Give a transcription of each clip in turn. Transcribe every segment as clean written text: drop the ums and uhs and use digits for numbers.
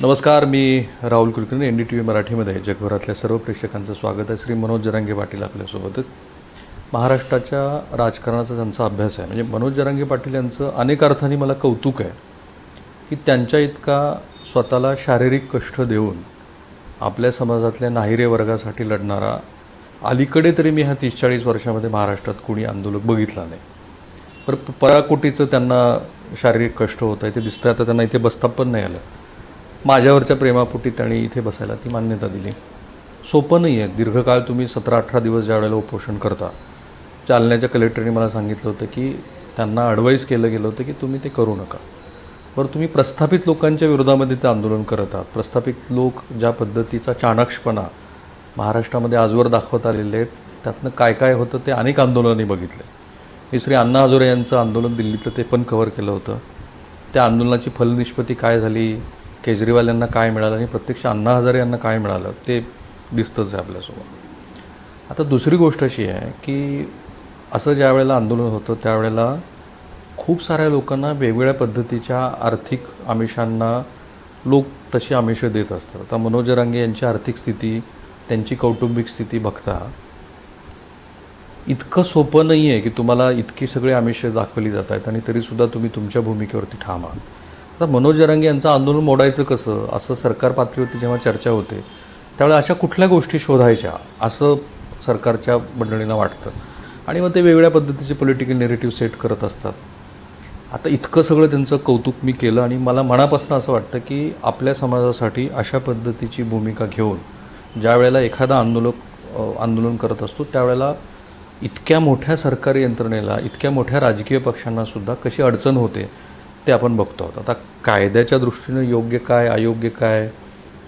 नमस्कार, मी राहुल कुलकर्णी. NDTV मराठीमध्ये जगभरातल्या सर्व प्रेक्षकांचं स्वागत आहे. श्री मनोज जरांगे पाटील आपल्यासोबत. महाराष्ट्राच्या राजकारणाचा त्यांचा अभ्यास आहे. म्हणजे मनोज जरांगे पाटील यांचं अनेक अर्थाने मला कौतुक आहे की त्यांच्या इतका स्वतःला शारीरिक कष्ट देऊन आपल्या समाजातल्या नाहिरे वर्गासाठी लढणारा अलीकडे तरी मी ह्या 30-40 वर्षामध्ये महाराष्ट्रात कुणी आंदोलक बघितला नाही. पर पराकोटीचं त्यांना शारीरिक कष्ट होत आहे ते दिसतं. आता त्यांना इथे बसता पण नाही आलं. माझ्यावरच्या प्रेमापोटी त्यांनी इथे बसायला ती मान्यता दिली. सोपं नाही आहे. दीर्घकाळ तुम्ही 17-18 दिवस ज्या वेळेला उपोषण करता, जालन्याच्या कलेक्टरने मला सांगितलं होतं की त्यांना ॲडवाईस केलं गेलं होतं की तुम्ही ते करू नका. बरं, तुम्ही प्रस्थापित लोकांच्या विरोधामध्ये ते आंदोलन करत आहात. प्रस्थापित लोक ज्या पद्धतीचा चाणाक्षपणा महाराष्ट्रामध्ये आजवर दाखवत आलेले आहेत, त्यातनं काय काय होतं ते अनेक आंदोलनांनी बघितले. मी श्री अण्णा हजारे यांचं आंदोलन दिल्लीतलं ते पण कव्हर केलं होतं. त्या आंदोलनाची फलनिष्पत्ती काय झाली, केजरीवाल यांना काय मिळालं आणि प्रत्यक्ष अण्णा हजारे यांना काय मिळालं ते दिसतंच आहे आपल्यासोबत. आता दुसरी गोष्ट अशी आहे की असं ज्या वेळेला आंदोलन होतं त्यावेळेला खूप साऱ्या लोकांना वेगवेगळ्या पद्धतीच्या आर्थिक आमिषांना लोक तशी आमिषं देत असतात. आता मनोज जरांगे यांची आर्थिक स्थिती, त्यांची कौटुंबिक स्थिती बघता इतकं सोपं नाही आहे की तुम्हाला इतकी सगळी आमिषं दाखवली जात आहेत आणि तरीसुद्धा तुम्ही तुमच्या भूमिकेवरती ठाम आहात. आता मनोज जरांगे यांचं आंदोलन मोडायचं कसं, असं सरकार पातळीवरती जेव्हा चर्चा होते त्यावेळेला अशा कुठल्या गोष्टी शोधायच्या असं सरकारच्या मंडळींना वाटतं आणि मग ते वेगवेगळ्या पद्धतीचे पॉलिटिकल नेरेटिव्ह सेट करत असतात. आता इतकं सगळं त्यांचं कौतुक मी केलं आणि मला मनापासून असं वाटतं की आपल्या समाजासाठी अशा पद्धतीची भूमिका घेऊन ज्या वेळेला एखादा आंदोलन करत असतो त्यावेळेला इतक्या मोठ्या सरकारी यंत्रणेला, इतक्या मोठ्या राजकीय पक्षांनासुद्धा कशी अडचण होते ते आपण बघतो आहोत. आता कायद्याच्या दृष्टीनं योग्य काय, अयोग्य काय,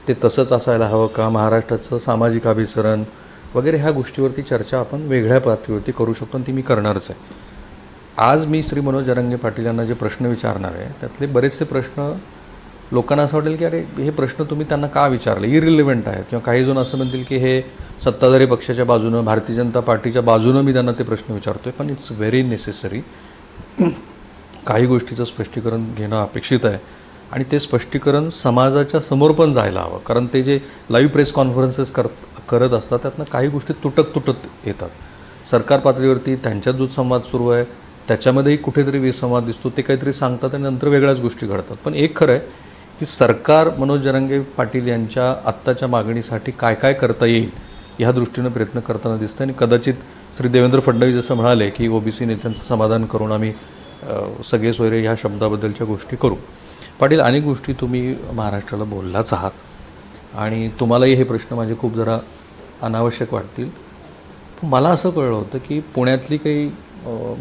ते तसंच असायला हवं का, महाराष्ट्राचं सामाजिक अभिसरण वगैरे ह्या गोष्टीवरती चर्चा आपण वेगळ्या पातळीवरती करू शकतो आणि ती मी करणारच आहे. आज मी श्री मनोज जरांगे पाटील यांना जे प्रश्न विचारणार आहे त्यातले बरेचसे प्रश्न लोकांना असं वाटेल की अरे हे प्रश्न तुम्ही त्यांना का विचारले, इरिलेव्हंट आहेत, किंवा काही जण असं म्हणतील की हे सत्ताधारी पक्षाच्या बाजूनं, भारतीय जनता पार्टीच्या बाजूनं मी त्यांना ते प्रश्न विचारतो आहे. पण इट्स व्हेरी नेसेसरी. काही गोष्टीचं स्पष्टीकरण घेणं अपेक्षित आहे आणि ते स्पष्टीकरण समाजाच्या समोर पण जायला हवं. कारण ते जे लाईव्ह प्रेस कॉन्फरन्सेस करत असतात त्यातनं काही गोष्टी तुटत येतात. सरकार पातळीवरती त्यांच्यात जो संवाद सुरू आहे त्याच्यामध्येही कुठेतरी विसंवाद दिसतो. ते काहीतरी सांगतात आणि नंतर वेगळ्याच गोष्टी घडतात. पण एक खरं आहे की सरकार मनोज जरांगे पाटील यांच्या आत्ताच्या मागणीसाठी काय काय करता येईल ह्या दृष्टीनं प्रयत्न करताना दिसतं. आणि कदाचित श्री देवेंद्र फडणवीस जसं म्हणाले की OBC नेत्यांचं समाधान करून आम्ही सगळे सोयरे ह्या शब्दाबद्दलच्या गोष्टी करू. पाटील, अनेक गोष्टी तुम्ही महाराष्ट्राला बोललाच आहात आणि तुम्हालाही हे प्रश्न माझे खूप जरा अनावश्यक वाटतील. पण मला असं कळलं होतं की पुण्यातली काही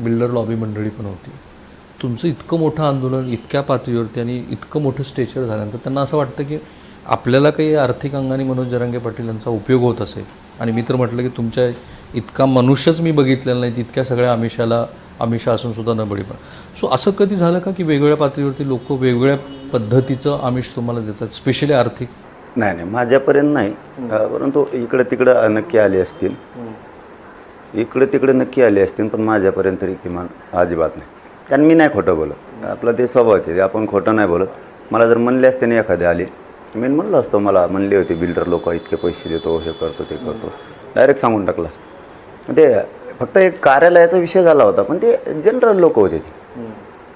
बिल्डर लॉबी मंडळी पण होती. तुमचं इतकं मोठं आंदोलन इतक्या पातळीवरती आणि इतकं मोठं स्टेचर झाल्यानंतर त्यांना असं वाटतं की आपल्याला काही आर्थिक अंगाने मनोज जरांगे पाटील यांचा उपयोग होत असेल. आणि मी तर म्हटलं की तुमच्या इतका मनुष्यच मी बघितलेला नाही, तितक्या सगळ्या आमिषा असून सुद्धा न बळी पण. सो असं कधी झालं का की वेगवेगळ्या पातळीवरती लोक वेगवेगळ्या पद्धतीचं आमिष तुम्हाला देतात, स्पेशली आर्थिक? नाही, माझ्यापर्यंत नाही. परंतु इकडे तिकडं नक्की आले असतील, नक्की आले असतील, पण माझ्यापर्यंत तरी किमान अजिबात नाही. कारण मी नाही खोटं बोलत. आपलं ते स्वभावच आहे, आपण खोटं नाही बोलत. मला जर म्हणले असते ना एखादे आले, मी म्हणलं असतं मला म्हणले होते बिल्डर लोक इतके पैसे देतो, हे करतो, ते करतो, डायरेक्ट सांगून टाकलं असतं. ते फक्त एक कार्यालयाचा विषय झाला होता, पण ते जनरल लोक होते ते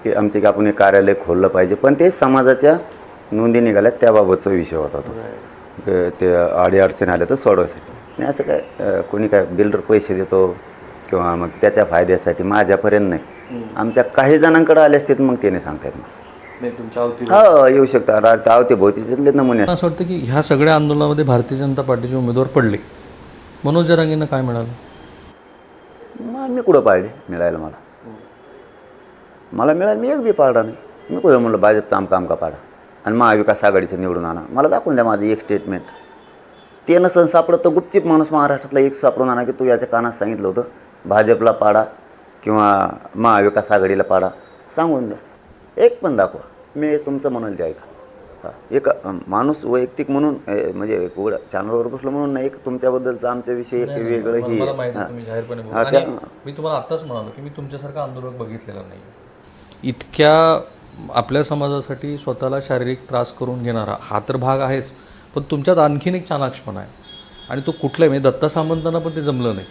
की आमचे की आपण एक कार्यालय खोललं पाहिजे, पण ते समाजाच्या नोंदी निघाल्यात त्याबाबतचा विषय होता तो. ते अडीअडचणी आल्या तर सोडवायसाठी. आणि असं काय कोणी काय बिल्डर पैसे देतो किंवा मग त्याच्या फायद्यासाठी माझ्यापर्यंत नाही. आमच्या काही जणांकडे आले असते मग त्याने सांगता येत नाही. हो, येऊ शकतात आवते भोवती तिथले नमुने. असं वाटतं की ह्या सगळ्या आंदोलनामध्ये भारतीय जनता पार्टीचे उमेदवार पडले, मनोज जरांगेंना काय मिळालं? मग मी कुठं पाळले मिळायला? मला मिळालं, मी एक बी पाळला नाही. मी कुठं म्हणलं भाजपचं काम का पाडा आणि महाविकास आघाडीचं निवडून आणा. मला दाखवून द्या माझं एक स्टेटमेंट. ते नसन सापडत तर गुपचिप माणूस महाराष्ट्रातला एक सापडून आणा की तू याच्या कानात सांगितलं होतं भाजपला पाडा किंवा महाविकास आघाडीला पाडा, सांगून द्या. एक पण दाखवा, मी तुमचं म्हणाल ते ऐका. एक माणूस वैयक्तिक म्हणून म्हणजे चॅनलवर बसलो म्हणून नाही, एक तुमच्याबद्दलचं आमच्याविषयी एक वेगळं ही. मी तुम्हाला आत्ताच म्हणालो की मी तुमच्यासारखा आंदोलक बघितलेला नाही. इतक्या आपल्या समाजासाठी स्वतःला शारीरिक त्रास करून घेणारा हा तर भाग आहेच, पण तुमच्यात आणखीन एक चाणाक्षपणा आहे आणि तो कुठलाही म्हणजे दत्ता सामंतांना पण ते जमलं नाही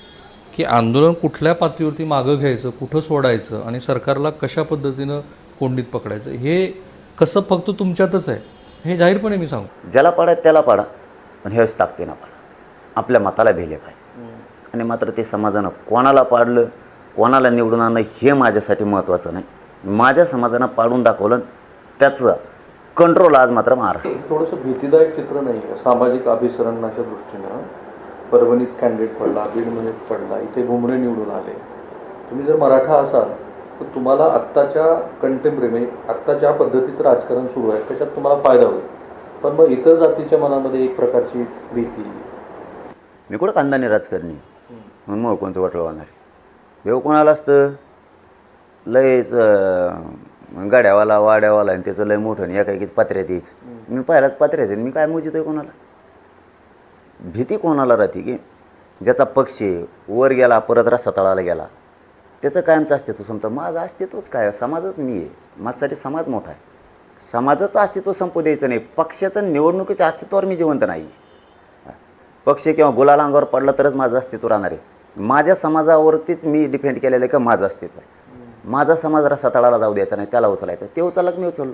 की आंदोलन कुठल्या पातळीवरती मागं घ्यायचं, कुठं सोडायचं आणि सरकारला कशा पद्धतीनं कोंडीत पकडायचं हे कसं फक्त तुमच्यातच आहे, हे जाहीरपणे मी सांगू. ज्याला पाडा त्याला पाडा, पण ह्यावेळेस ताकदीनं पाडा. आपल्या मताला भेले पाहिजे. आणि मात्र ते समाजानं कोणाला पाडलं, कोणाला निवडून आणलं हे माझ्यासाठी महत्त्वाचं नाही. माझ्या समाजानं पाडून दाखवलं, त्याचं कंट्रोल आज मात्र महाराष्ट्र. थोडंसं भीतीदायक चित्र नाही आहे सामाजिक अभिसरणाच्या दृष्टीनं. परभणीत कॅन्डिडेट पडला, बीडमध्ये पडला, इथे भुमरे निवडून आले. तुम्ही जर मराठा असाल तर तुम्हाला आत्ताच्या कंटेम्पररी आत्ता ज्या पद्धतीचं राजकारण सुरू आहे त्याच्यात तुम्हाला फायदा होईल, पण मग इतर जातीच्या मनामध्ये एक प्रकारची भीती. मी कुठं खानदानी राजकारणी म्हणून मग कोणचं वाटलं वाहणार आहे. देव कोणाला असतं लयच गाड्यावाला वाड्यावाला आणि त्याचं लय मोठं आणि एकाएकीच पात्र्यात यायचं. मी पाहिलाच पात्र्यात आहे, मी काय मोजितो आहे कोणाला. भीती कोणाला राहते की ज्याचा पक्ष आहे वर गेला परत रस्ता तळाला गेला त्याचं कायमचं अस्तित्व संपतं. माझं अस्तित्वच काय, समाजच मी आहे. माझ्यासाठी समाज मोठा आहे. समाजाचं अस्तित्व संपू द्यायचं नाही. पक्षाचं निवडणुकीच्या अस्तित्वावर मी जिवंत नाही. पक्ष किंवा गुलाल अंगावर पडला तरच माझं अस्तित्व राहणार आहे. माझ्या समाजावरतीच मी डिपेंड केलेलं आहे का माझं अस्तित्व आहे. माझा समाज रस्ता तळाला जाऊ द्यायचा नाही, त्याला उचलायचं. ते उचललं मी उचललो.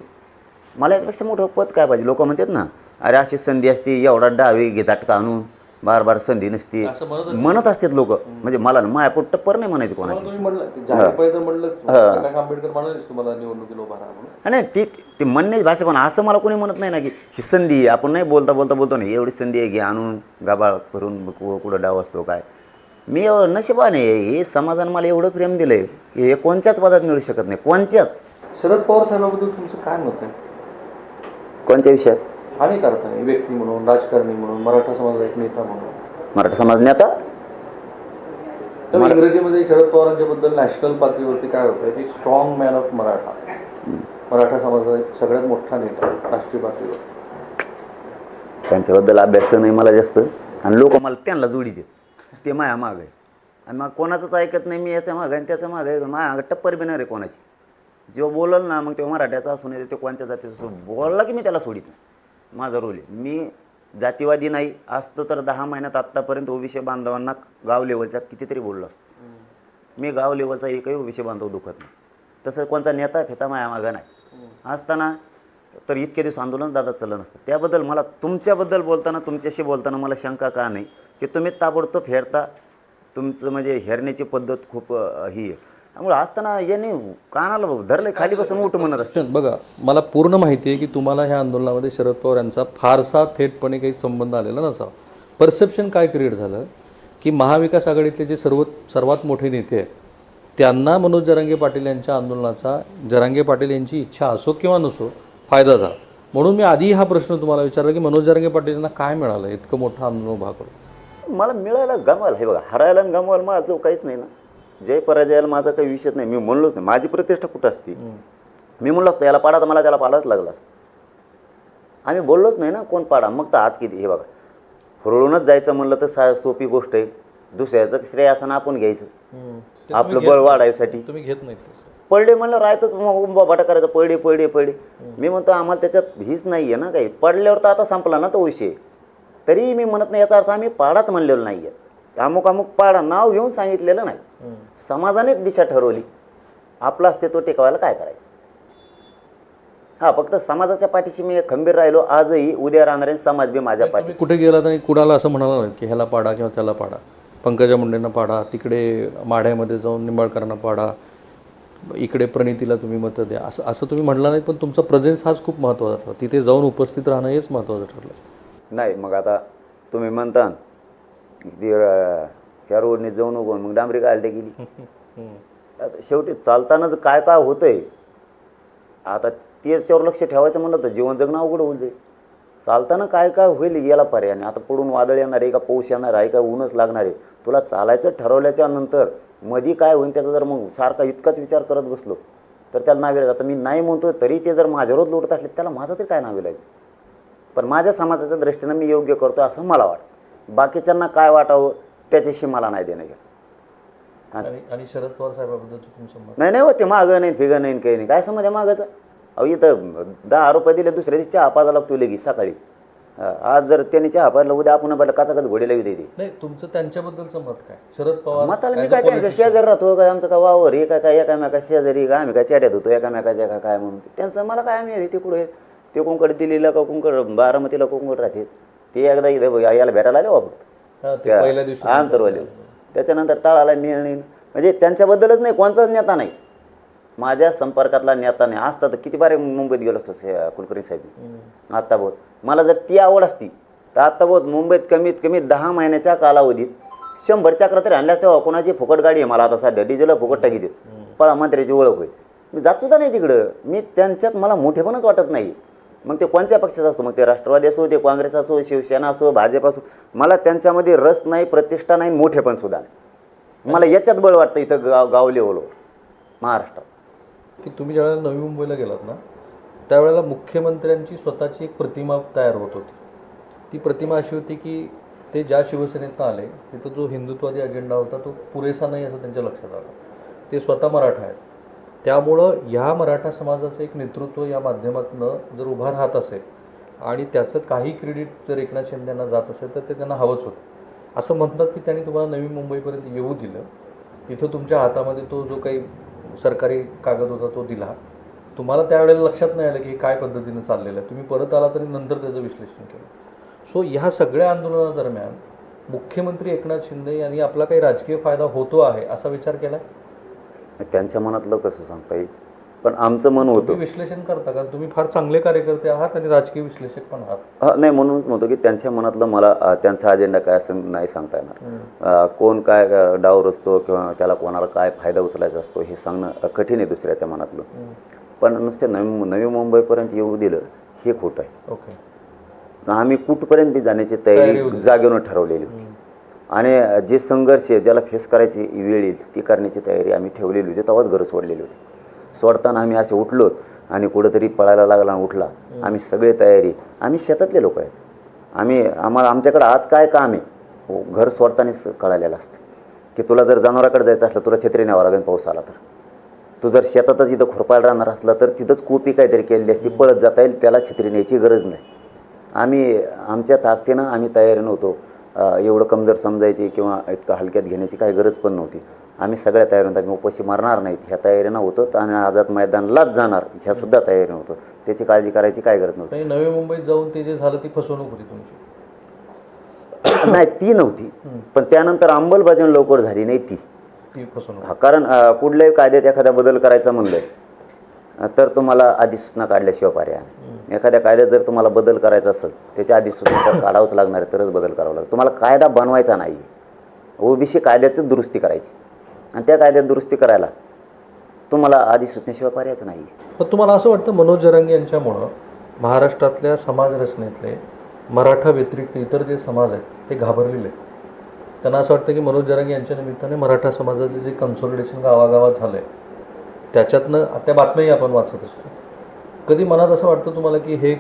मला याच्यापेक्षा मोठं पद काय पाहिजे. लोक म्हणतात ना अरे अशी संधी असते एवढा डावे घे झटका आणून बार बार संधी नसते म्हणत असतात लोक. म्हणजे मला मायापोट टप्पर नाही म्हणायचं कोणाची. नाही ती म्हणण्याची भाषा, पण असं मला कोणी म्हणत नाही ना की ही संधी आहे. आपण नाही बोलता बोलता बोलतो नाही एवढी संधी आहे घे आणून गाबाळ करून कुठं डाव असतो काय. मी नशिबाने हे समाजानं मला एवढं प्रेम दिलंय की हे कोणत्याच पदात मिळू शकत नाही, कोणत्याच. शरद पवार साहेबांबद्दल तुमचं काय मत आहे? कोणत्या विषयात? अनेक अर्थाने, व्यक्ती म्हणून, राजकारणी म्हणून, मराठा समाजाचा एक नेता म्हणून. मराठा समाज नेता इंग्रजीमध्ये शरद पवारांच्या बद्दल नॅशनल पातळीवरती काय होतं की strong man of Maratha. Maratha समाजाचा एक सगळ्यात मोठा नेता राष्ट्रीय पातळीवर. त्यांच्याबद्दल अभ्यास नाही मला जास्त, आणि लोक मला त्यांना जोडी देत. ते माया माग आहे आणि मग कोणाचंच ऐकत नाही. मी याच्या मागं आणि त्याच्या मागं आहे. माया टप्पर बी नाही रे कोणाची. जेव्हा बोलल ना मग तेव्हा मराठ्याचा असून येते, ते कोणत्या जातीचा बोलला की मी त्याला सोडित नाही. माझा रोल आहे. मी जातीवादी नाही असतो तर 10 महिन्यात आत्तापर्यंत ओबीसी बांधवांना गाव लेवलच्या कितीतरी बोललो असतो. मी गाव लेवलचा एकही ओबीसी बांधव दुखत नाही. तसं कोणचा नेता फेता माया मागं नाही असताना तर इतके दिवस आंदोलन दादा चाललं नसतं. त्याबद्दल मला तुमच्याबद्दल बोलताना, तुमच्याशी बोलताना मला शंका का नाही की तुम्ही ताबडतोब फेरता. तुमचं म्हणजे हेरण्याची पद्धत खूप ही आहे. त्यामुळे असताना यांनी कानाला धरले खाली बसून उठ म्हणत असतं. बघा, मला पूर्ण माहिती आहे की तुम्हाला ह्या आंदोलनामध्ये शरद पवार यांचा फारसा थेटपणे काही संबंध आलेला नसावा. परसेप्शन काय क्रिएट झालं की महाविकास आघाडीतले जे सर्वात मोठे नेते आहेत त्यांना मनोज जरांगे पाटील यांच्या आंदोलनाचा, जरांगे पाटील यांची इच्छा असो किंवा नसो, फायदा झाला. म्हणून मी आधी हा प्रश्न तुम्हाला विचारला की मनोज जरांगे पाटील यांना काय मिळालं इतकं मोठं आंदोलन उभा करून. मला मिळायला गमवायला, हे बघा, हरायला आणि गमवायला माझं काहीच नाही ना. जय पराजयाला माझा काही विषय नाही. मी म्हणलोच नाही. माझी प्रतिष्ठा कुठं असते. मी म्हणलो असतो याला पाडा तर मला त्याला पाडाच लागला असतं. आम्ही बोललोच नाही ना कोण पाडा. मग तर आज किती, हे बघा, हुरळूनच जायचं म्हणलं तर सोपी गोष्ट आहे. दुसऱ्याचं श्रेय असं आपण घ्यायचं आपलं बळ वाढायसाठी. तुम्ही घेत नाही. पडले म्हणलं राहतच मग बाटा करायचं. पडे. मी म्हणतो आम्हाला त्याच्यात हीच नाही आहे ना काही. पडल्यावर तर आता संपला ना तो विषय. तरी मी म्हणत नाही याचा अर्थ आम्ही पाडाच म्हणलेलो नाही आहे. अमुक पाडा नाव घेऊन सांगितलेलं नाही. समाजाने दिशा ठरवली. आपलं अस्तित्व टिकवायला काय करायचं. हा, फक्त समाजाच्या पाठीशी मी खंबीर राहिलो. आजही उद्या राहणारे समाज बी माझ्या पाठीशी. कुठे गेला आणि कुणाला असं म्हणाला नाही की ह्याला पाडा किंवा त्याला पाडा, पंकजा मुंडेंना पाडा, तिकडे माढ्यामध्ये जाऊन निंबाळकरांना पाडा, इकडे प्रणितीला तुम्ही मतं द्या, असं तुम्ही म्हटलं नाही. पण तुमचा प्रेझेन्स हाच खूप महत्त्वाचा ठरला. तिथे जाऊन उपस्थित राहणं हेच महत्त्वाचं ठरलं. नाही मग आता तुम्ही म्हणता ती ह्या रोडने जाऊ नको मग डांबरी काय आलटे गेली. आता शेवटी चालतानाच काय काय होतंय आता त्याच्यावर लक्ष ठेवायचं म्हणलं तर जीवन जगणं अवघड होऊन जाईल. चालताना काय काय होईल याला पर्याय नाही. आता पडून वादळ येणार आहे का पाऊस येणार आहे का ऊनच लागणार आहे. तुला चालायचं ठरवल्याच्या नंतर मधी काय होईल त्याचा जर मग सारखा इतकाच विचार करत बसलो तर त्याला नावेला जातं. मी नाही म्हणतो तरी ते जर माझ्यावरच लोटत असले त्याला माझं तरी काय नावेला जायचं. पण माझ्या समाजाच्या दृष्टीनं मी योग्य करतो असं मला वाटतं. बाकीच्यांना काय वाटावं त्याच्याशी मला नाही देणं घ्या. आणि शरद पवार साहेबाबद्दल तुमचं मत? नाही हो, ते मागं नाही फिगं नाही काही नाही. काय समज आहे मागायचं. अहो इथं 10 रुपये दिले दुसऱ्या दिवशी चहा पाजा लागतो लगेच सकाळी. आज जर त्यांनी चहा पाजला उद्या आपण बायला काचाकाच घोडी लावी देते. नाही, तुमचं त्यांच्याबद्दलचं मत काय? शरद पवार मताला मी काय त्यांच्या शेजार राहतो काय, आमचं काय वावर हे काय एकामेका शेजारी का आम्ही काय चेड्यात होतो एकामेकाच्या का काय म्हणून त्यांचं मला काय आम्ही ते कुठे ते कोणकडे दिल्लीला का कोणकडे बारामतीला कोणकडे राहते ते एकदा इथं बघ याला भेटायला आले फक्त ते पहिल्या दिवशी अंतरवाले. त्याच्यानंतर तळाला मिळणे म्हणजे त्यांच्याबद्दलच नाही, कोणचाच नेता नाही माझ्या संपर्कातला नेता नाही. असता तर किती बारे मुंबईत गेलो असतो कुलकर्णी साहेब. आत्ता बहुत मला जर ती आवड असती तर आत्ता बहुत मुंबईत कमीत कमी 10 महिन्याच्या कालावधीत 100 चक्र तरी आणल्यास तेव्हा कोणाची फुकट गाडी आहे मला आता सध्या डिझेलला फुकट टाकी देत पण मंत्र्याची ओळख होईल. मी जात सुद्धा नाही तिकडं, मी त्यांच्यात मला मोठेपणच वाटत नाही. मग ते कोणत्या पक्षाचा असतो, मग ते राष्ट्रवादी असो, ते काँग्रेस असो, शिवसेना असो, भाजप असो, मला त्यांच्यामध्ये रस नाही, प्रतिष्ठा नाही, मोठेपण सुद्धा नाही. मला याच्यात बळ वाटतं इथं गाव लेवलवर महाराष्ट्रात. की तुम्ही ज्यावेळेला नवी मुंबईला गेलात ना त्यावेळेला मुख्यमंत्र्यांची स्वतःची एक प्रतिमा तयार होत होती. ती प्रतिमा अशी होती की ते ज्या शिवसेनेतनं आले तिथं जो हिंदुत्वादी अजेंडा होता तो पुरेसा नाही असं त्यांच्या लक्षात आलं. ते स्वतः मराठा आहेत, त्यामुळं ह्या मराठा समाजाचं एक नेतृत्व या माध्यमातून जर उभा राहत असेल आणि त्याचं काही क्रेडिट जर एकनाथ शिंदेंना जात असेल तर ते त्यांना हवंच होतं. असं म्हणतात की त्यांनी तुम्हाला नवी मुंबईपर्यंत येऊ दिलं, तिथं तुमच्या हातामध्ये तो जो काही सरकारी कागद होता तो दिला. तुम्हाला त्यावेळेला लक्षात नाही आलं की काय पद्धतीनं चाललेलं आहे. तुम्ही परत आला तरी नंतर त्याचं विश्लेषण केलं. सो ह्या सगळ्या आंदोलनादरम्यान मुख्यमंत्री एकनाथ शिंदे यांनी आपला काही राजकीय फायदा होतो आहे असा विचार केला? त्यांच्या मनातलं कसं सांगता येईल, पण आमचं मन होतं. तुम्ही विश्लेषण करता कारण तुम्ही फार चांगले कार्यकर्ते आहात आणि राजकीय विश्लेषक पण आहात. नाही म्हणून म्हणतो की त्यांच्या मनातलं मला त्यांचा अजेंडा काय असं नाही सांगता येणार. कोण काय डाव रचतो किंवा त्याला कोणाला काय फायदा उचलायचा असतो हे सांगणं कठीण आहे दुसऱ्याच्या मनातलं. पण नुसते नवी मुंबईपर्यंत येऊ दिलं हे खोटं आहे. ओके, आम्ही कुठपर्यंत बी जाण्याची तयारी जागेवर ठरवलेली होती आणि जे संघर्ष आहे ज्याला फेस करायची वेळ येईल ती करण्याची तयारी आम्ही ठेवलेली होती. तेव्हाच घरं सोडलेली होती. सोडताना आम्ही असे उठलो आणि कुठंतरी पळायला लागला उठला. आम्ही सगळे तयारी, आम्ही शेतातले लोक आहेत. आमच्याकडे आज काय काम आहे घर सोडतानाच कळालेलं असतं की तुला जर जनावराकडे जायचं असलं तुला छत्री न्यावं लागेल पाऊस आला तर. तू जर शेतातच इथं खुरपायला राहणार असला तर तिथंच कोपी काहीतरी केलेली असती, पळत जाता येईल, त्याला छत्री न्यायची गरज नाही. आमच्या ताकदीनं आम्ही तयारी नव्हतो. एवढं कमजोर समजायची किंवा इतकं हलक्यात घेण्याची काही गरज पण नव्हती. आम्ही सगळ्या तयारीनं आम्ही उपाशी मारणार नाहीत ह्या तयारीनं होतो आणि आझाद मैदानालाच जाणार ह्यासुद्धा तयारी नव्हतं. त्याची काळजी करायची काय गरज नव्हती. नवी मुंबईत जाऊन ते जे झालं ती फसवणूक होती तुमची? नाही ती नव्हती, पण त्यानंतर अंमलबजावणी लवकर झाली नाही ती फसवणूक. कारण कुठल्याही कायद्यात एखादा बदल करायचा म्हणलं तर तुम्हाला अधिसूचना काढल्याशिवाय पर्याय नाही. एखाद्या कायद्यात जर तुम्हाला बदल करायचा असेल त्याच्या अधिसूचना तर काढावंच लागणार आहे, तरच बदल करावा लागेल. तुम्हाला कायदा बनवायचा नाही, ओबीसी कायद्याची दुरुस्ती करायची आणि त्या कायद्यात दुरुस्ती करायला तुम्हाला अधिसूचनेशिवाय पर्यायच नाही. पण तुम्हाला असं वाटतं मनोज जरांगे यांच्यामुळं महाराष्ट्रातल्या समाज रचनेतले मराठा व्यतिरिक्त इतर जे समाज आहेत ते घाबरलेले आहेत? त्यांना असं वाटतं की मनोज जरांगे यांच्या निमित्ताने मराठा समाजाचे जे कन्सॉलिडेशन गावागावात झालं आहे त्याच्यातनं त्या बातम्याही आपण वाचत असतो. कधी मनात असं वाटतं तुम्हाला की हे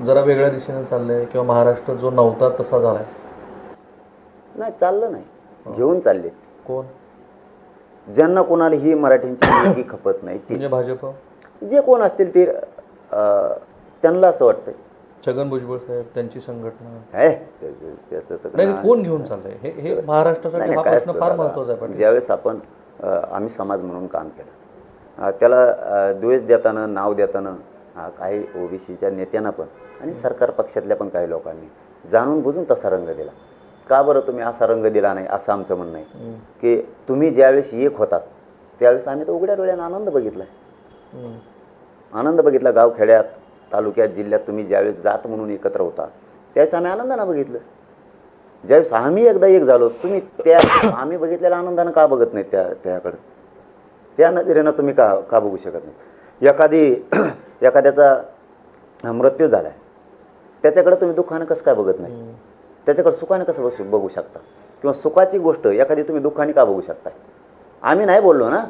जरा वेगळ्या दिशेने चाललं आहे किंवा महाराष्ट्र जो नव्हता तसा झाला आहे? नाही, चाललं नाही, घेऊन चालले. कोण? ज्यांना कोणाला ही मराठ्यांची मुलगी खपत नाही ते म्हणजे भाजप, जे कोण असतील ते त्यांना असं वाटतं. छगन भुजबळ साहेब, त्यांची संघटना, त्याचं तर नाही कोण घेऊन चाललंय हे महाराष्ट्रासाठी हा प्रश्न फार महत्त्वाचा आहे. पण ज्यावेळेस आम्ही समाज म्हणून काम केलं त्याला द्वेष देताना नाव देताना काही ओबीसीच्या नेत्यांना पण आणि सरकार पक्षातल्या पण काही लोकांनी जाणून बुजून तसा रंग दिला. का बरं तुम्ही असा रंग दिला नाही असं आमचं म्हणणं आहे की तुम्ही ज्यावेळेस एक होतात त्यावेळेस आम्ही तर उघड्या डोळ्यानं आनंद बघितला आहे. आनंद बघितला गावखेड्यात, तालुक्यात, जिल्ह्यात तुम्ही ज्यावेळेस जात म्हणून एकत्र होता त्यावेळेस आम्ही आनंदानं बघितलं. ज्यावेळेस आम्ही एकदा एक झालो तुम्ही त्या आम्ही बघितलेल्या आनंदानं का बघत नाहीत त्याकडं? त्या नजरेनं तुम्ही का बघू शकत नाही? एखाद्याचा मृत्यू झाला आहे त्याच्याकडं तुम्ही दुःखानं कसं काय बघत नाही? त्याच्याकडं सुखानं कसं बघू शकता? किंवा सुखाची गोष्ट एखादी तुम्ही दुःखाने का बघू शकता? आम्ही नाही बोललो ना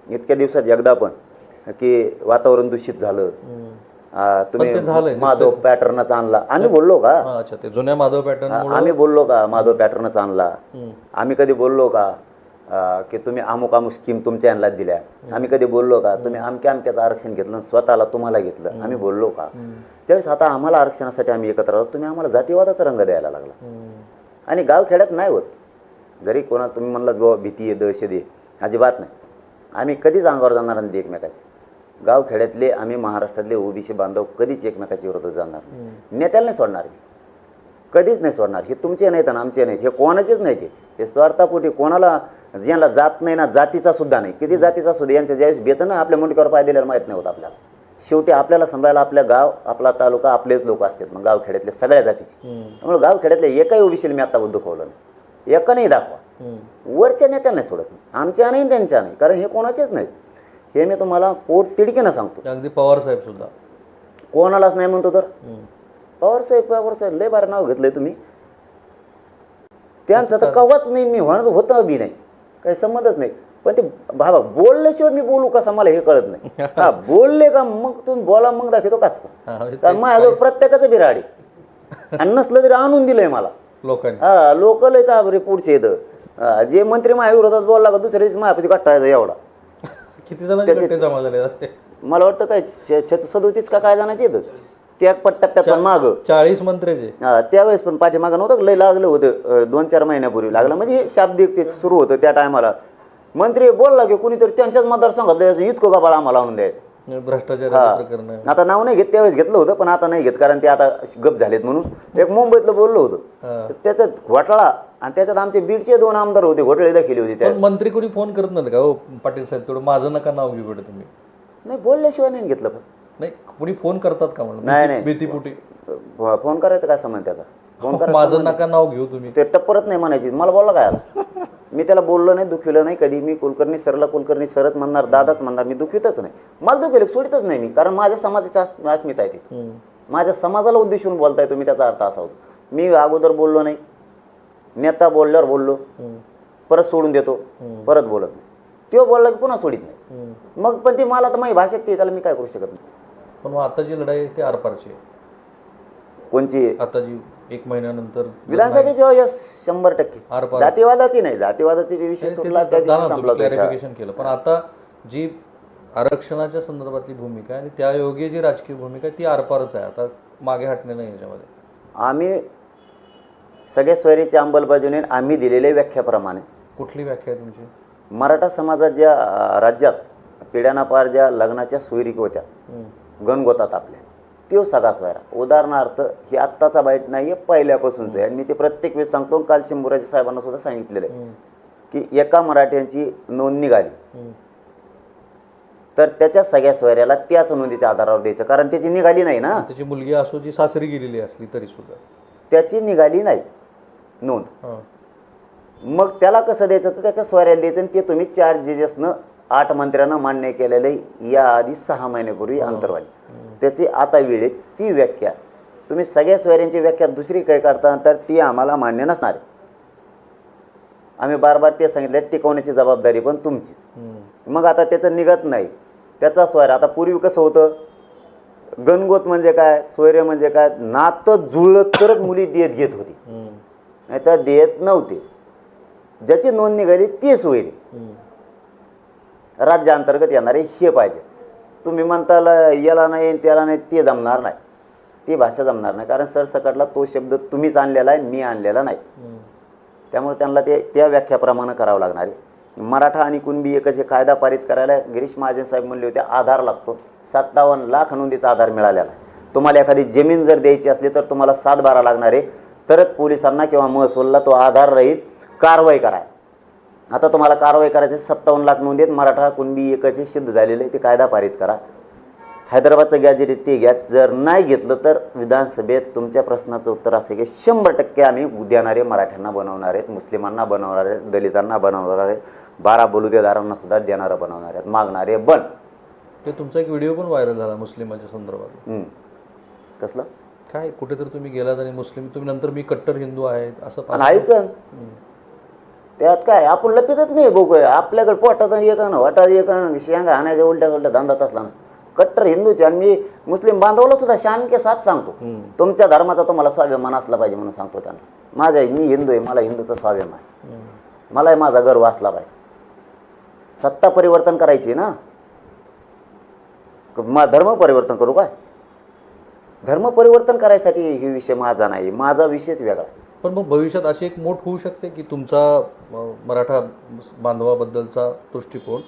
इतक्या दिवसात एकदा पण की वातावरण दूषित झालं, तुम्ही माधव पॅटर्नच आणला, आम्ही बोललो का? अच्छा, ते जुन्या माधव पॅटर्न आम्ही बोललो का माधव पॅटर्नच आणला? आम्ही कधी बोललो का की तुम्ही अमुक अमुक स्कीम तुमच्या यांना दिल्या, आम्ही कधी बोललो का? तुम्ही अमक्या अमक्याचं आरक्षण घेतलं आणि स्वतःला तुम्हाला घेतलं, आम्ही बोललो का? त्यावेळेस आता आम्हाला आरक्षणासाठी आम्ही एकत्र आहोत, तुम्ही आम्हाला जातीवादाचा रंग द्यायला लागला. आणि गावखेड्यात नाही होत. जरी कोणा तुम्ही म्हणलं जो भीती आहे, दहशत आहे, अजिबात नाही. आम्ही कधीच अंगावर जाणार नाही एकमेकाचे. गावखेड्यातले आम्ही महाराष्ट्रातले ओबीसी बांधव कधीच एकमेकाच्या विरोधात जाणार नाही. नेत्याला नाही सोडणार, कधीच नाही सोडणार. हे तुमचे नाहीत आणि आमचे नाहीत, हे कोणाचेच नाही. ते स्वार्थापोटी कोणाला ज्यांना जात नाही ना, जातीचा सुद्धा नाही, किती जातीचा सुद्धा, यांच्या ज्यावेळेस बेतन ना आपल्या मुंडक्यावर पाय दिल्याला माहीत नाही होत आपल्याला. शेवटी आपल्याला सांभाळायला आपल्या गाव, आपला तालुका, आपलेच लोक असतात. मग गावखेड्यातले सगळ्या जातीचे. त्यामुळे गावखेड्यातले एकाही ओबीसीला मी आता दुखवलं नाही, एका नाही दाखवा. वरच्या नेत्यांना नाही सोडत, आमच्या नाही त्यांच्या नाही, कारण हे कोणाचेच नाही. हे मी तुम्हाला पोट तिडकीनं सांगतो. अगदी पवार साहेब सुद्धा कोणालाच नाही म्हणतो तर पवार साहेब लय बार नाव घेतलंय तुम्ही. त्यांचं तर कवाच नाही, मी म्हणत होतं बी नाही, काही संबंधच नाही. पण ते बाबा बोलल्याशिवाय मी बोलू कसा मला हे कळत नाही. हा बोलले का मग तुम्ही बोला, मग दाखवतो काच का. कारण माझ्याजवळ प्रत्येकाचं बिराड आहे आणि नसलं तरी आणून दिलंय मला लोकांनी. हा लोक लयच रे पुढचे येतं. जे मंत्री माझ्या विरोधात बोलला का दुसऱ्या दिवशी माझ्यापाशी कट्टायचा एवढा. किती जणांचे गट्टे जमा झाले असते? मला वाटतं काय 37 का काय जणांचे येतं त्या टप्प्यात. पण माग 40 मंत्र्याचे त्यावेळेस पण पाठीमागं नव्हतं लय लागलं होतं, 2-4 महिन्यापूर्वी लागलं. म्हणजे हे शाब्दिक ते सुरू होतं त्या टायमाला. मंत्री बोलला की कुणीतरी त्यांच्याच मतदारसंघात द्यायचं, इतकं गाबाळ आम्हाला आणून द्यायचं. भ्रष्टाचार प्रकरण. आता नाव नाही घेत, त्यावेळेस घेतलं होतं पण आता नाही घेत, कारण ते आता गप झालेत म्हणून. एक मुंबईतलं बोललो होतं, त्याच्यात घोटाळा आणि त्याच्यात आमचे बीडचे 2 आमदार होते, घोटाळे दाखवले होते. त्या मंत्री कोणी फोन करत नाही का? हो पाटील साहेब तेवढं माझं नका नाव घेऊ बेटा तुम्ही. नाही बोलल्याशिवाय नाही घेतलं. पण नाही कोणी फोन करतात का म्हणून? नाही भीतीपोटी फोन करायचं काय संबंध त्याचा? फोन करायचं माझं नका नाव घेऊ तुम्ही. ते टप्परच नाही म्हणायची. मला बोलला काय आला? मी त्याला बोललो नाही, दुखविलं नाही कधी. मी कुलकर्णी सरला कुलकर्णी सरच म्हणणार, दादाच म्हणणार, मी दुखवितच नाही. मला दुखेल सोडितच नाही मी, कारण माझ्या समाजाची अस्मिता आहे ती. माझ्या समाजाला उद्देशून बोलताय तुम्ही, त्याचा अर्थ असा होतो. मी अगोदर बोललो नाही, नेता बोलल्यावर बोललो, परत सोडून देतो, परत बोलत नाही. तो बोलला की पुन्हा सोडित नाही. मग पण ती मला तर माझी भाषेत ते, त्याला मी काय करू शकत नाही. पण आता जी लढाई आहे ती आरपारची आहे. कोणची? आता जी 1 महिन्यानंतर विधानसभेची यश 100%. जातीवादाची नाही, जातीवादाची विषय सुटला त्या दिवशी संपला. क्लॅरिफिकेशन केलं. पण आता जी आरक्षणाच्या संदर्भातली भूमिका आहे आणि त्या योग्य जी राजकीय भूमिका आहे ती आरपारच आहे. आता मागे हटणे नाही याच्यामध्ये. आम्ही सगळ्या सोयरीच्या अंमलबजावणी आम्ही दिलेल्या व्याख्याप्रमाणे. कुठली व्याख्या आहे तुमची? मराठा समाजात ज्या राज्यात पिढ्यानापार ज्या लग्नाच्या सोयरी होत्या गणगोतात आपल्या, तो सगळा सोयरा. उदाहरणार्थ ही आत्ताचा बाईट नाही आहे, पहिल्यापासूनच आहे. आणि मी ते प्रत्येक वेळेस सांगतो, काल शंभूराजे साहेबांना सुद्धा सांगितलेलं आहे की एका मराठ्यांची नोंद निघाली तर त्याच्या सगळ्या सोयऱ्याला त्याच नोंदीच्या आधारावर द्यायचं, कारण त्याची निघाली नाही ना. त्याची मुलगी असो जी सासरी गेलेली असली तरी सुद्धा त्याची निघाली नाही नोंद, मग त्याला कसं द्यायचं? तर त्याच्या सोयऱ्याला द्यायचं. आणि ते तुम्ही 4 जजेसनं 8 मंत्र्यांना मान्य केलेलं याआधी 6 महिन्यापूर्वी अंतर्वाली. त्याची आता वेळ आहे. ती व्याख्या तुम्ही सगळ्या सोयऱ्यांची व्याख्या दुसरी काही काढता तर ती आम्हाला मान्य नसणार आहे. आम्ही बार ते सांगितलं, टिकवण्याची जबाबदारी पण तुमची. मग आता त्याचं निघत नाही त्याचा सोयरा. आता पूर्वी कसं होतं, गणगोत म्हणजे काय, सोयरे म्हणजे काय, नातं जुळलं तरच मुली देत घेत होती, नाही तर देत नव्हते. ज्याची नोंद निघाली ती सोयरी राज्यांतर्गत येणारे हे पाहिजे. तुम्ही म्हणताल याला नाही त्याला नाही, ते जमणार नाही, ती भाषा जमणार नाही. कारण सरसकटला तो शब्द तुम्हीच आणलेला आहे, मी आणलेला नाही. त्यामुळे त्यांना ते त्या व्याख्याप्रमाणे करावं लागणार आहे. मराठा आणि कुणबी एकच हे कायदा पारित करायला गिरीश महाजन साहेब म्हणले होते आधार लागतो. 57 लाख नोंदीचा आधार मिळालेला आहे. तुम्हाला एखादी जमीन जर द्यायची असली तर तुम्हाला 7-12 लागणार आहे, तरच पोलिसांना किंवा महसूलला तो आधार राहील कारवाई कराय. आता तुम्हाला कारवाई करायची 57 लाख नोंदीत मराठा कुणबी एकच हे सिद्ध झालेलं आहे, ते कायदा पारित करा. हैदराबादचं गॅजेट ते घ्या. जर नाही घेतलं तर विधानसभेत तुमच्या प्रश्नाचं उत्तर असे की 100% आम्ही देणारे मराठ्यांना बनवणार आहेत, मुस्लिमांना बनवणार आहेत, दलितांना बनवणार आहेत, 12 बलुतेदारांना सुद्धा देणारं बनवणार आहेत, मागणारे बन. ते तुमचा एक व्हिडिओ पण व्हायरल झाला मुस्लिमांच्या संदर्भात. कसलं काय? कुठेतरी तुम्ही गेलात आणि मुस्लिम तुम्ही नंतर मी कट्टर हिंदू आहे असं पाहायचं. त्यात काय आपण लपितच नाही बघू. आपल्याकडे पोटात एक वाटात एक शेंगा आणायच्या उलट्या धंदाच असला ना. कट्टर हिंदूचे. आणि मी मुस्लिम बांधवाला सुद्धा शान के साथ सांगतो, तुमच्या धर्माचा तुम्हाला स्वाभिमान असला पाहिजे म्हणून सांगतो त्यांना. मी हिंदू आहे, मला हिंदूचा स्वाभिमान आहे, मलाही माझा गर्व असला पाहिजे. सत्ता परिवर्तन करायची ना, धर्म परिवर्तन करू काय? धर्म परिवर्तन करायसाठी हे विषय माझा नाही, माझा विषयच वेगळा. पण मग भविष्यात अशी एक मोठ होऊ शकते की तुमचा मराठा बांधवाबद्दलचा दृष्टिकोन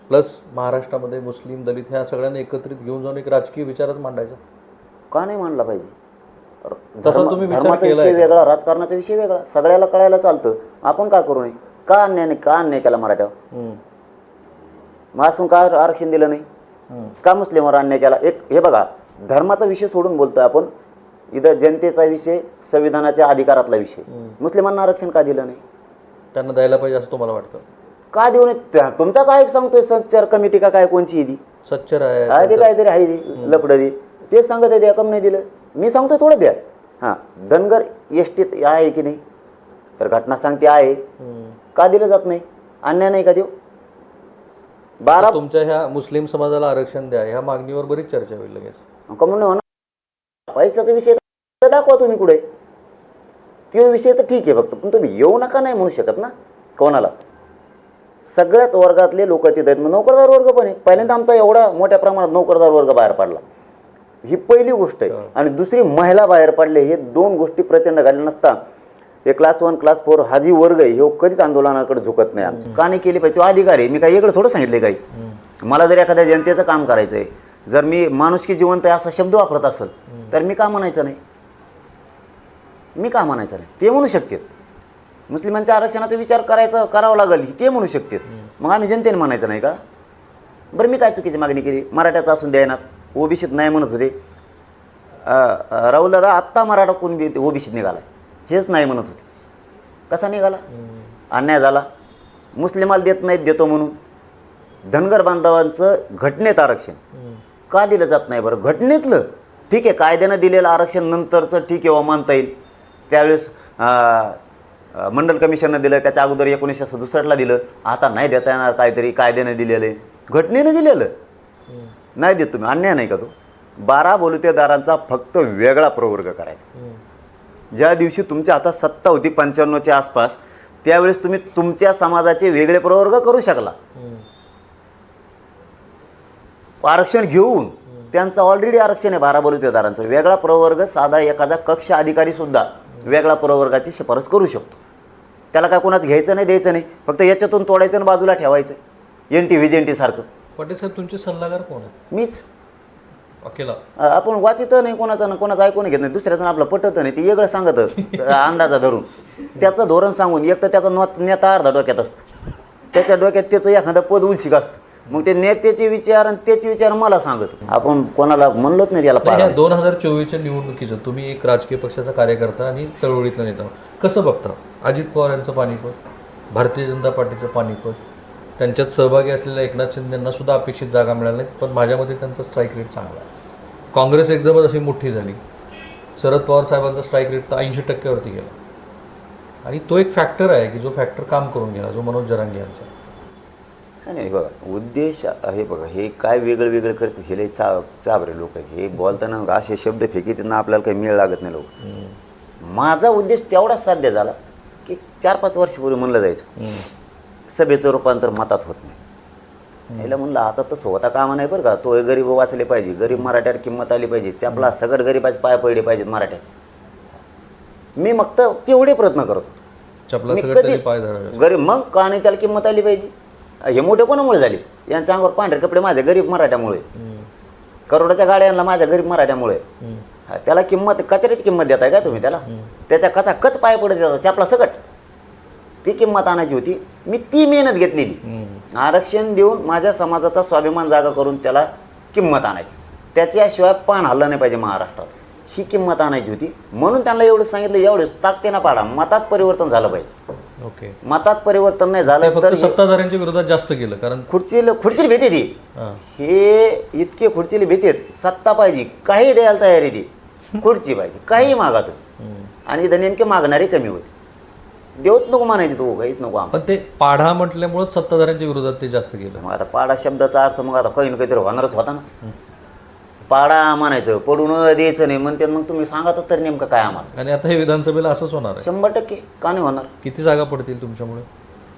प्लस महाराष्ट्रामध्ये मुस्लिम दलित ह्या सगळ्यांना एकत्रित घेऊन जाऊन एक राजकीय विचारच मांडायचा. का नाही मांडला पाहिजे? तसा तुम्ही विचार धर्माचा केलाय विषय वेगळा, राजकारणाचा विषय वेगळा, सगळ्याला कळायला चालतं. आपण का करू नये? का अन्याय केला मराठ्यावर? मग असून का आरक्षण दिलं नाही? का मुस्लिमवर अन्याय केला? एक हे बघा, धर्माचा विषय सोडून बोलतोय आपण, इथं जनतेचा विषय, संविधानाच्या अधिकारातला विषय. मुस्लिमांना आरक्षण का दिलं नाही? त्यांना द्यायला पाहिजे असं तुम्हाला वाटतं? का देऊ नये? तुमचाच ऐक सांगतोय, संचार कमिटी का काय कोणची दी सच्चर आहे आहे ते, काहीतरी आहे ती लपडं दे, तेच सांगत आहे, कम नाही दिलं. मी सांगतोय थोडं द्या. हां, धनगर एसटीत आहे की नाही? तर घटना सांगते आहे. का दिलं जात नाही? अन्याय नाही का देऊ? 12 तुमच्या ह्या मुस्लिम समाजाला आरक्षण द्या ह्या मागणीवर बरीच चर्चा होईल लगेच. कमून नाही होणार. पैशाचा विषय तर दाखवा तुम्ही कुठे, तो विषय तर ठीक आहे, फक्त पण तुम्ही येऊ नका नाही म्हणू शकत ना कोणाला. सगळ्याच वर्गातले लोक तिथे आहेत. मग नोकरदार वर्ग पण आहे. पहिल्यांदा आमचा एवढा मोठ्या प्रमाणात नोकरदार वर्ग बाहेर पडला, ही पहिली गोष्ट आहे. आणि दुसरी, महिला बाहेर पडले, हे दोन गोष्टी प्रचंड घडल्या नसता हे क्लास 1 क्लास 4 हा जी वर्ग आहे हे कधीच आंदोलनाकडे झुकत नाही. आमचं का नाही केली पाहिजे? तो अधिकार आहे. मी काही इकडे थोडं सांगितले काही. मला जर एखाद्या जनतेचं काम करायचं आहे, जर मी माणुसकी जिवंत आहे असा शब्द वापरत असेल तर मी का म्हणायचं नाही? मी का म्हणायचं नाही? ते म्हणू शकतात. मुस्लिमांच्या आरक्षणाचा विचार करावा लागेल ते म्हणू शकतात. मग आम्ही जनतेने म्हणायचं नाही का? बरं, मी काय चुकीची मागणी केली? मराठ्याचं असून द्यायनात, ओबीसीत नाही म्हणत होते. राहुल दादा आत्ता मराठा कोण बी ओबीसीत निघाला, हेच नाही म्हणत होते. कसा निघाला? अन्याय झाला. मुस्लिमाला देत नाहीत, देतो म्हणून. धनगर बांधवांचं घटनेत आरक्षण का दिलं जात नाही बरं? घटनेतलं ठीक आहे, कायद्यानं दिलेलं आरक्षण नंतरचं ठीक आहे, मानता येईल. त्यावेळेस मंडल कमिशननं दिलं, त्याच्या अगोदर 1967ला दिलं. आता नाही देता येणार, काहीतरी कायद्यानं दिलेलं आहे, घटनेनं दिलेलं नाही देत तुम्ही. अन्याय नाही का तो? 12 बलुतेदारांचा फक्त वेगळा प्रवर्ग करायचा. ज्या दिवशी तुमच्या हातात सत्ता होती 95च्या आसपास, त्यावेळेस तुम्ही तुमच्या समाजाचे वेगळे प्रवर्ग करू शकला. आरक्षण घेऊन त्यांचं ऑलरेडी आरक्षण आहे 12 बलुतेदारांचं. वेगळा प्रवर्ग साधा एखादा कक्ष अधिकारी सुद्धा वेगळा प्रवर्गाची शिफारस करू शकतो. त्याला काय कोणाच घ्यायचं नाही, द्यायचं नाही, फक्त याच्यातून तोडायचं आणि बाजूला ठेवायचं. NT VJNT सारखं. पाटील साहेब, तुमचे सल्लागार कोण आहेत? मीच अकेला. आपण वाचित नाही कोणाचं ऐकून घेत नाही, दुसऱ्याचं आपलं पटत नाही, ते वेगळं सांगत अंदाजा धरून. त्याचं धोरण सांगून, एक तर त्याचा नेता अर्धा डोक्यात असतो, त्याच्या डोक्यात त्याचं एखादं पद उलशिक असतं. मग ते नेत्याचे विचार आणि त्याचे विचार मला सांगत. आपण कोणाला म्हणलोच नाही त्याला. 2024च्या निवडणुकीचं तुम्ही एक राजकीय पक्षाचा कार्यकर्ता आणि चळवळीतला नेता कसं बघता? अजित पवार यांचं पानिपत, भारतीय जनता पार्टीचं पानिपत, त्यांच्यात सहभागी असलेल्या एकनाथ शिंदे यांना सुद्धा अपेक्षित जागा मिळाल्या नाहीत, पण माझ्यामध्ये त्यांचा स्ट्राईक रेट चांगला आहे. काँग्रेस एकदमच अशी मोठी झाली. शरद पवार साहेबांचा स्ट्राईक रेट तर 80% गेला. आणि तो एक फॅक्टर आहे की जो फॅक्टर काम करून गेला, जो मनोज जरांगे यांचा. नाही बघा, उद्देश हे बघा, हे काय वेगळं वेगळं करते, हे लई चाबरे लोक आहेत. हे बोलताना असे शब्द फेकी, त्यांना आपल्याला काही मेळ लागत नाही. लोक, माझा उद्देश तेवढाच साध्य झाला की 4-5 वर्षापूर्वी म्हणलं जायचं सभेचं रूपांतर मतात होत नाही. याला म्हणलं आता तसं होता कामा नाही बरं का. तो गरीब वाचले पाहिजे, गरीब मराठ्यावर किंमत आली पाहिजे, चपला सगळं गरीबाचे पाय पडले पाहिजेत मराठ्याचे. मी मग तेवढे प्रयत्न करतो. चपला सगळं पाय धरावे गरीब, मग का नाही त्याला किंमत आली पाहिजे. हे मोठे कोणामुळे झाले? यांच्या अंगावर पांढरे कपडे माझ्या गरीब मराठ्यामुळे, करोडाच्या गाड्यांना माझ्या गरीब मराठ्यामुळे. त्याला किंमत, कचऱ्याची किंमत देताय का तुम्ही त्याला? त्याच्या कच पाय पडत देतात, चपला सकट. ती किंमत आणायची होती, मी ती मेहनत घेतलेली. आरक्षण देऊन माझ्या समाजाचा स्वाभिमान जागा करून त्याला किंमत आणायची. त्याच्याशिवाय पान हल्लं नाही पाहिजे महाराष्ट्रात, ही किंमत आणायची होती. म्हणून त्यांना एवढं सांगितलं, एवढंच ताकदीनं पाडा, मतात परिवर्तन झालं पाहिजे. ओके, मतात परिवर्तन नाही झालं तर सत्ताधाऱ्यांच्या विरोधात जास्त केलं. कारण खुर्चीला भीती ती, हे इतके खुर्चीला भीती आहेत. सत्ता पाहिजे, काही द्यायला तयारी ती, खुर्ची पाहिजे, काही मागा तू. आणि इथं नेमके मागणारे कमी होते. देवत नको म्हणायचे, तू काहीच नको आम्हाला. पण ते पाढा म्हटल्यामुळेच सत्ताधाऱ्यांच्या विरोधात ते जास्त केलं. मग आता पाडा शब्दाचा अर्थ मग आता काही ना काहीतरी होणारच होता ना. पाडा म्हणायचं, पडून द्यायचं नाही म्हणते. मग तुम्ही सांगा तर नेमकं काय आम्हाला. आणि आता हे विधानसभेला असंच होणार आहे 100%. का नाही होणार? किती जागा पडतील तुमच्यामुळे?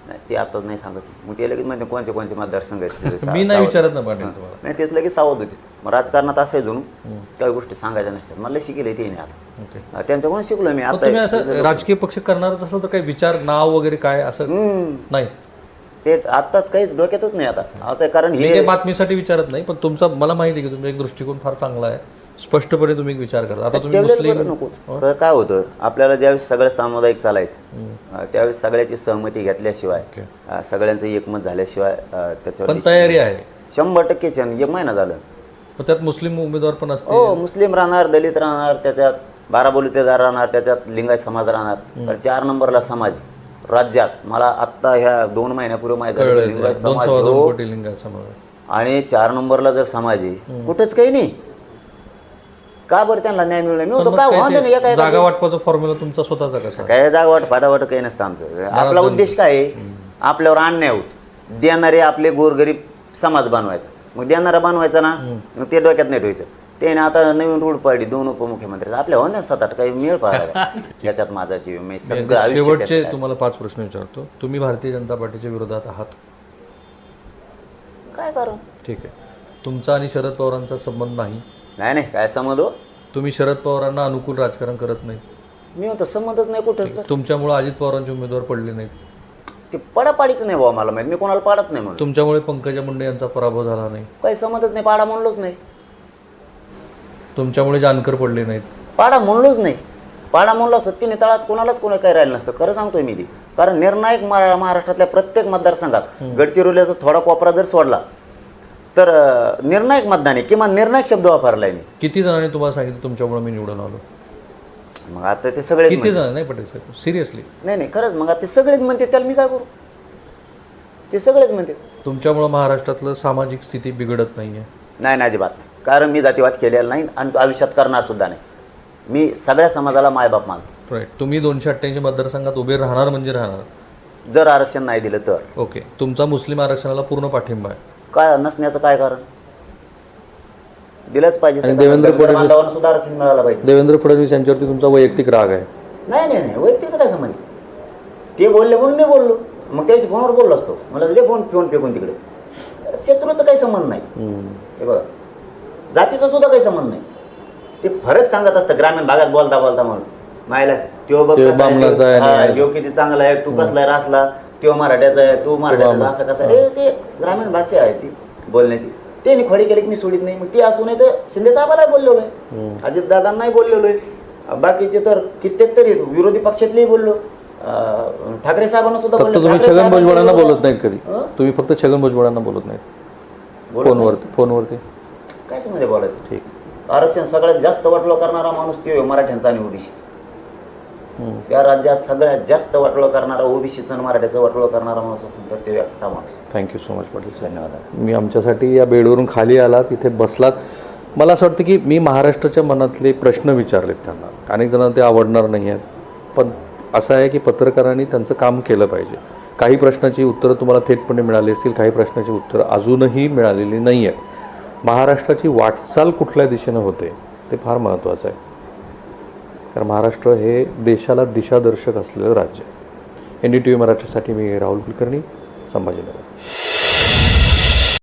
नाही, ते आताच नाही सांगत. मग ते लगेच म्हणजे कोणते मतदारसंघ आहेत तिथे मी नाही विचारत ना पाटील तुम्हाला. नाही तेच लगेच सावध होते. मग राजकारणात असं आहे जणू काही गोष्टी सांगायच्या नसतात. मला शिकेल ते नाही आता. ओके. त्यांच्याकडून शिकलो मी मग आता. तुम्ही असं राजकीय पक्ष करणारच असेल तर काही विचार नाव वगैरे काय असं नाही? ते आत्ताच काही डोक्यातच नाही आता कारण मी हे काही बातमीसाठी विचारत नाही, पण तुमचा मला माहिती आहे की तुमचा एक दृष्टिकोन फार चांगला आहे, स्पष्टपणे तुम्ही एक विचार करता. आता तुम्ही मुस्लिम नकोच. काय होतं आपल्याला ज्यावेळेस सगळं सामुदायिक चालायचं त्यावेळेस सगळ्याची सहमती घेतल्याशिवाय सगळ्यांचं एकमत झाल्याशिवाय त्याच्यावर पण तयारी आहे 100%. 1 महिना झालं. मग त्यात मुस्लिम उमेदवार पण असते. हो, मुस्लिम राहणार, दलित राहणार, त्याच्यात 12 बलुतेदार राहणार, त्याच्यात लिंगायत समाज राहणार. तर 4 नंबरला समाज राज्यात मला आत्ता ह्या 2 महिन्यापूर्वी माहिती झालं लिंगायत समाज 2.25 कोटी लिंगायत समाज. आणि 4 नंबरला जर समाज आहे कुठंच काही नाही. का बरं त्यांना न्याय मिळणार? मी होतो काय होणार नाही. काय जागा वाटपाचा फॉर्म्युला तुमचा स्वतःचा कसा? काय जागा वाट फाटावाट काही नसतं आमचं. आपला उद्देश काय आहे? आपल्यावर अन्याय होत देणारे आपले गोरगरीब समाज बनवायचा. मग देणारा बनवायचा ना, मग ते डोक्यात नाही ठेवायचं. ते ना आता नवीन रूढ पाडली 2 उपमुख्यमंत्री आपल्या होणार 7-8 काही मेळ पाहिला याच्यात माझा जीव. मी सगळं आयुष्य शेवटचे तुम्हाला 5 प्रश्न विचारतो. तुम्ही भारतीय जनता पार्टीच्या विरोधात आहात? काय करू? ठीक आहे. तुमचा आणि शरद पवारांचा संबंध नाही? नाही काय समज हो. तुम्ही शरद पवारांना अनुकूल राजकारण करत नाही? मी होतो संबंधच नाही कुठंच. तर तुमच्यामुळे अजित पवारांचे उमेदवार पडले नाहीत? ते पडापाडीच नाही बाबा मला माहिती. मी कोणाला पाडत नाही म्हणून. तुमच्यामुळे पंकजा मुंडे यांचा पराभव झाला नाही? काही समजच नाही. पाडा म्हणलोच नाही. तुमच्यामुळे जानकर पडले नाहीत? पाडा म्हणलोच नाही. पाडा म्हणलो असतं तिने तळात कोणालाच कोणी काही राहिलं नसतं. खरं सांगतोय मी ते. कारण निर्णायक महाराष्ट्रातल्या प्रत्येक मतदारसंघात गडचिरोलीचा थोडा कोपरा जर सोडला तर निर्णायक मतदान आहे. किंवा निर्णायक शब्द वापरलाय मी. किती जणांनी तुम्हाला सांगितलं तुमच्यामुळे मी निवडून आलो? मग आता ते सगळे किती जण? नाही पटेल साहेब, सिरियसली. नाही खरंच. मग आता ते सगळेच म्हणते त्याला मी काय करू? ते सगळेच म्हणते. तुमच्यामुळे महाराष्ट्रातलं सामाजिक स्थिती बिघडत नाहीये? नाही अजिबात नाही. कारण मी जातीवाद केलेला नाही आणि आयुष्यात करणार सुद्धा नाही. मी सगळ्या समाजाला मायबाप मानतो. राईट. तुम्ही 288 मतदारसंघात उभे राहणार म्हणजे राहणार? जर आरक्षण नाही दिलं तर. ओके. तुमचा मुस्लिम आरक्षणाला पूर्ण पाठिंबा आहे? काय नसण्याचं काय कारण? दिलंच पाहिजे. देवेंद्र फडणवीस सुद्धा आरक्षण मिळालं पाहिजे. देवेंद्र फडणवीस यांच्यावरती तुमचा वैयक्तिक राग आहे? नाही वैयक्तिकचं काय संबंध? ते बोलले म्हणून मी बोललो. मग त्याच्या फोनवर बोललो असतो. मला ते फोन फेकून तिकडे. शत्रूचा काही संबंध नाही. हे बघा, जातीचा सुद्धा काही संबंध नाही. ते फरक सांगत असतं ग्रामीण भागात बोलता म्हणून. मायला त्यो बघ ह्यो किती चांगला आहे, तू कसला रासला, त्यो मराठ्याचा आहे, तू मराठ्याचा असं कसं आहे. ते ग्रामीण भाषा आहे ती बोलण्याची. ते मी खोडी केली की मी सोडित नाही. मग ते असू नये तर शिंदे साहेबाला बोललेलो आहे, अजित दादांनाही बोललेलो आहे, बाकीचे तर कित्येक तरी विरोधी पक्षातलेही बोललो, ठाकरे साहेबांना सुद्धा बोललो. तुम्ही छगन भुजबळांना बोलत नाही कधी? तुम्ही फक्त छगन भुजबळांना बोलत नाही फोनवरती? काय समज बोलायचं? ठीक. आरक्षण सगळ्यात जास्त वाटलो करणारा माणूस तो मराठ्यांचा आणि ओबीसीचा. या राज्यात सगळ्यात जास्त वाटोळं करणारा ओबीसीचं आणि मराठ्याचं वाटोळं करणारा माणूस असेल तर ते एकटा माणूस. Thank you so much Patil. धन्यवाद. मी आमच्यासाठी या बेडवरून खाली आलात, इथे बसलात. मला असं वाटतं की मी महाराष्ट्राच्या मनातले प्रश्न विचारलेत त्यांना. अनेक जणांना ते आवडणार नाही आहेत, पण असं आहे की पत्रकारांनी त्यांचं काम केलं पाहिजे. काही प्रश्नाची उत्तरं तुम्हाला थेटपणे मिळाली असतील, काही प्रश्नाची उत्तरं अजूनही मिळालेली नाही आहेत. महाराष्ट्राची वाटचाल कुठल्या दिशेनं होते ते फार महत्त्वाचं आहे. कारण महाराष्ट्र हे देशाला दिशादर्शक असलेलं राज्य आहे. NDTV मराठीसाठी मी राहुल कुलकर्णी, संभाजीनगर.